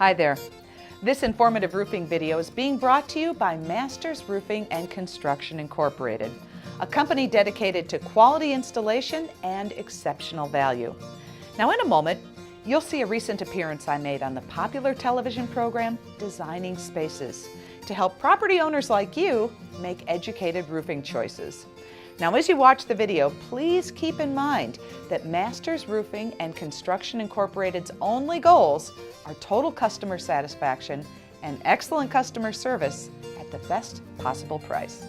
Hi there. This informative roofing video is being brought to you by Masters Roofing and Construction Incorporated, a company dedicated to quality installation and exceptional value. Now in a moment, you'll see a recent appearance I made on the popular television program, Designing Spaces, to help property owners like you make educated roofing choices. Now as you watch the video, please keep in mind that Masters Roofing and Construction Incorporated's only goals are total customer satisfaction and excellent customer service at the best possible price.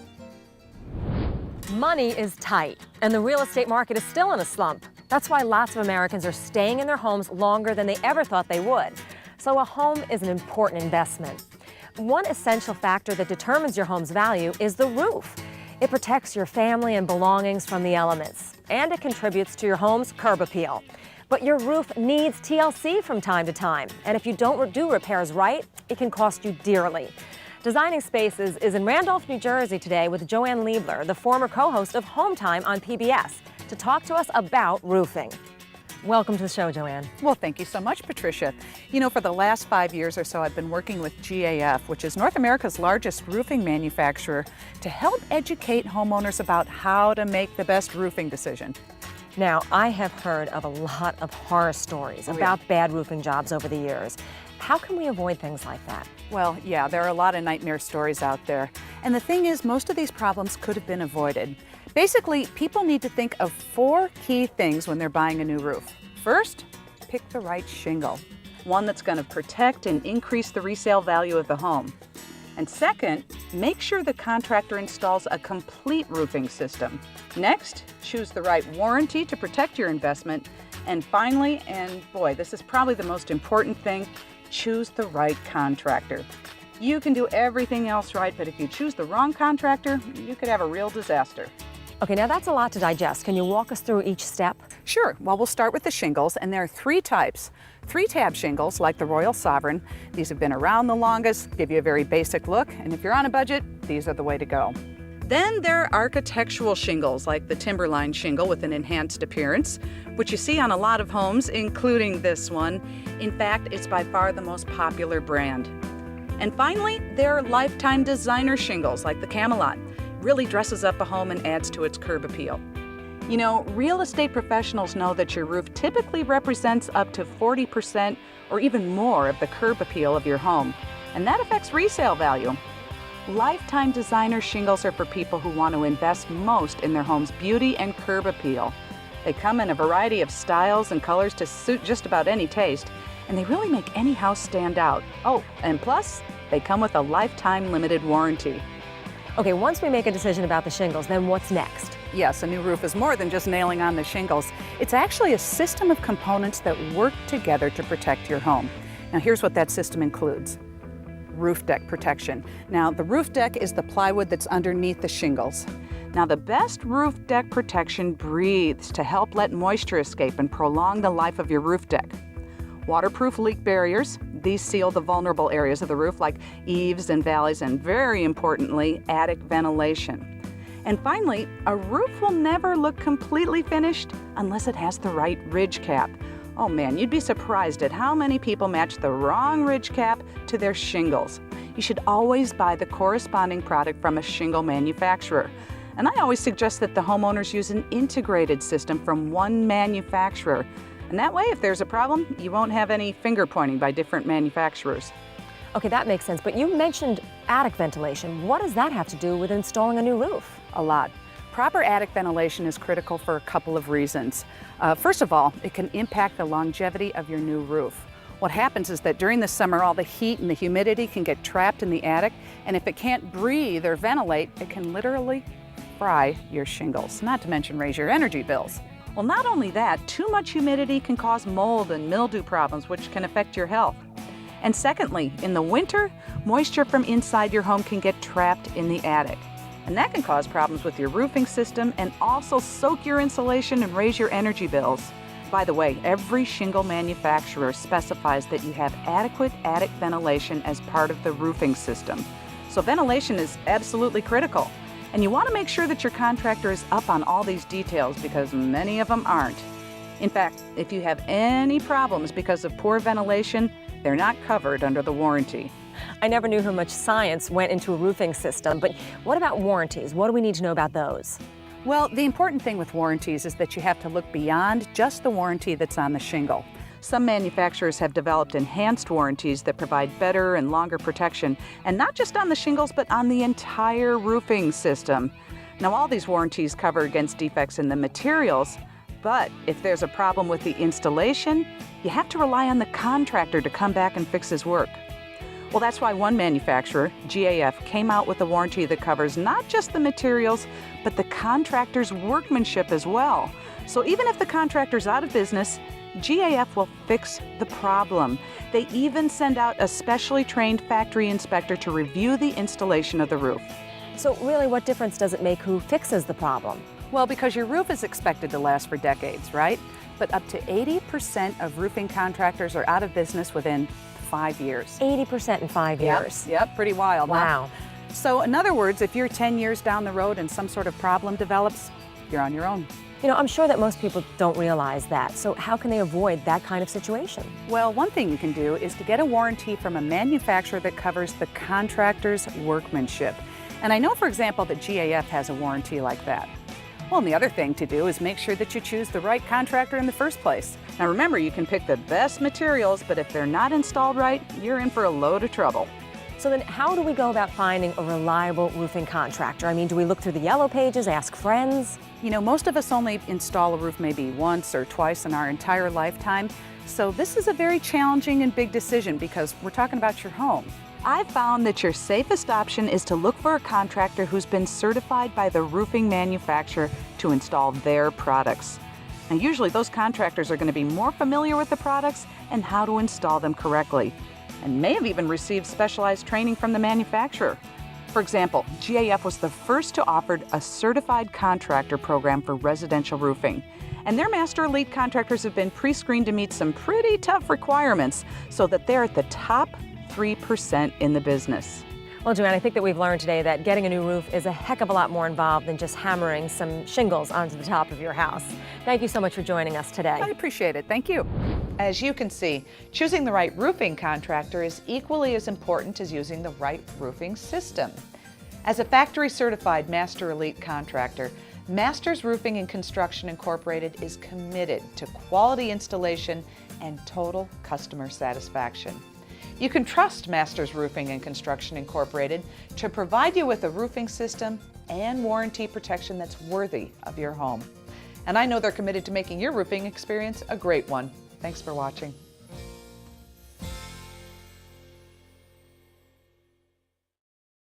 Money is tight, and the real estate market is still in a slump. That's why lots of Americans are staying in their homes longer than they ever thought they would. So a home is an important investment. One essential factor that determines your home's value is the roof. It protects your family and belongings from the elements, and it contributes to your home's curb appeal. But your roof needs TLC from time to time, and if you don't do repairs right, it can cost you dearly. Designing Spaces is in Randolph, New Jersey today with Joanne Liebler, the former co-host of Home Time on PBS, to talk to us about roofing. Welcome to the show, Joanne. Well, thank you so much, Patricia. You know, for the last 5 years or so, I've been working with GAF, which is North America's largest roofing manufacturer, to help educate homeowners about how to make the best roofing decision. Now, I have heard of a lot of horror stories about bad roofing jobs over the years. How can we avoid things like that? Well, yeah, there are a lot of nightmare stories out there. And the thing is, most of these problems could have been avoided. Basically, people need to think of 4 key things when they're buying a new roof. First, pick the right shingle, one that's going to protect and increase the resale value of the home. And second, make sure the contractor installs a complete roofing system. Next, choose the right warranty to protect your investment. And finally, and boy, this is probably the most important thing, choose the right contractor. You can do everything else right, but if you choose the wrong contractor, you could have a real disaster. Okay, now that's a lot to digest. Can you walk us through each step? Sure. Well, we'll start with the shingles, and there are 3 types. 3-tab shingles, like the Royal Sovereign. These have been around the longest, give you a very basic look, and if you're on a budget, these are the way to go. Then there are architectural shingles, like the Timberline shingle with an enhanced appearance, which you see on a lot of homes, including this one. In fact, it's by far the most popular brand. And finally, there are lifetime designer shingles, like the Camelot. Really dresses up a home and adds to its curb appeal. You know, real estate professionals know that your roof typically represents up to 40% or even more of the curb appeal of your home, and that affects resale value. Lifetime designer shingles are for people who want to invest most in their home's beauty and curb appeal. They come in a variety of styles and colors to suit just about any taste, and they really make any house stand out. Oh, and plus, they come with a lifetime limited warranty. Okay, once we make a decision about the shingles, then what's next? Yes, a new roof is more than just nailing on the shingles. It's actually a system of components that work together to protect your home. Now here's what that system includes. Roof deck protection. Now the roof deck is the plywood that's underneath the shingles. Now the best roof deck protection breathes to help let moisture escape and prolong the life of your roof deck. Waterproof leak barriers. These seal the vulnerable areas of the roof like eaves and valleys, and very importantly, attic ventilation. And finally, a roof will never look completely finished unless it has the right ridge cap. Oh man, you'd be surprised at how many people match the wrong ridge cap to their shingles. You should always buy the corresponding product from a shingle manufacturer. And I always suggest that the homeowners use an integrated system from one manufacturer. And that way, if there's a problem, you won't have any finger pointing by different manufacturers. Okay, that makes sense, but you mentioned attic ventilation. What does that have to do with installing a new roof? A lot. Proper attic ventilation is critical for a couple of reasons. First of all, it can impact the longevity of your new roof. What happens is that during the summer, all the heat and the humidity can get trapped in the attic, and if it can't breathe or ventilate, it can literally fry your shingles, not to mention raise your energy bills. Well, not only that, too much humidity can cause mold and mildew problems, which can affect your health. And secondly, in the winter, moisture from inside your home can get trapped in the attic. And that can cause problems with your roofing system and also soak your insulation and raise your energy bills. By the way, every shingle manufacturer specifies that you have adequate attic ventilation as part of the roofing system. So ventilation is absolutely critical. And you want to make sure that your contractor is up on all these details because many of them aren't. In fact, if you have any problems because of poor ventilation, they're not covered under the warranty. I never knew how much science went into a roofing system, but what about warranties? What do we need to know about those? Well, the important thing with warranties is that you have to look beyond just the warranty that's on the shingle. Some manufacturers have developed enhanced warranties that provide better and longer protection, and not just on the shingles, but on the entire roofing system. Now, all these warranties cover against defects in the materials, but if there's a problem with the installation, you have to rely on the contractor to come back and fix his work. Well, that's why one manufacturer, GAF, came out with a warranty that covers not just the materials, but the contractor's workmanship as well. So even if the contractor's out of business, GAF will fix the problem. They even send out a specially trained factory inspector to review the installation of the roof. So really, what difference does it make who fixes the problem? Well, because your roof is expected to last for decades, right? But up to 80% of roofing contractors are out of business within 5 years. 80% in 5 years. Yep, pretty wild. Wow. Huh? So in other words, if you're 10 years down the road and some sort of problem develops, you're on your own. You know, I'm sure that most people don't realize that. So how can they avoid that kind of situation? Well, one thing you can do is to get a warranty from a manufacturer that covers the contractor's workmanship. And I know, for example, that GAF has a warranty like that. Well, and the other thing to do is make sure that you choose the right contractor in the first place. Now remember, you can pick the best materials, but if they're not installed right, you're in for a load of trouble. So then how do we go about finding a reliable roofing contractor? I mean, do we look through the yellow pages, ask friends? You know, most of us only install a roof maybe once or twice in our entire lifetime. So this is a very challenging and big decision because we're talking about your home. I've found that your safest option is to look for a contractor who's been certified by the roofing manufacturer to install their products. Now, usually those contractors are going to be more familiar with the products and how to install them correctly, and may have even received specialized training from the manufacturer. For example, GAF was the first to offer a certified contractor program for residential roofing. And their Master-Elite contractors have been pre-screened to meet some pretty tough requirements so that they're at the top 3% in the business. Well, Joanne, I think that we've learned today that getting a new roof is a heck of a lot more involved than just hammering some shingles onto the top of your house. Thank you so much for joining us today. I appreciate it. Thank you. As you can see, choosing the right roofing contractor is equally as important as using the right roofing system. As a factory certified Master-Elite contractor, Masters Roofing and Construction Incorporated is committed to quality installation and total customer satisfaction. You can trust Masters Roofing and Construction Incorporated to provide you with a roofing system and warranty protection that's worthy of your home. And I know they're committed to making your roofing experience a great one. Thanks for watching.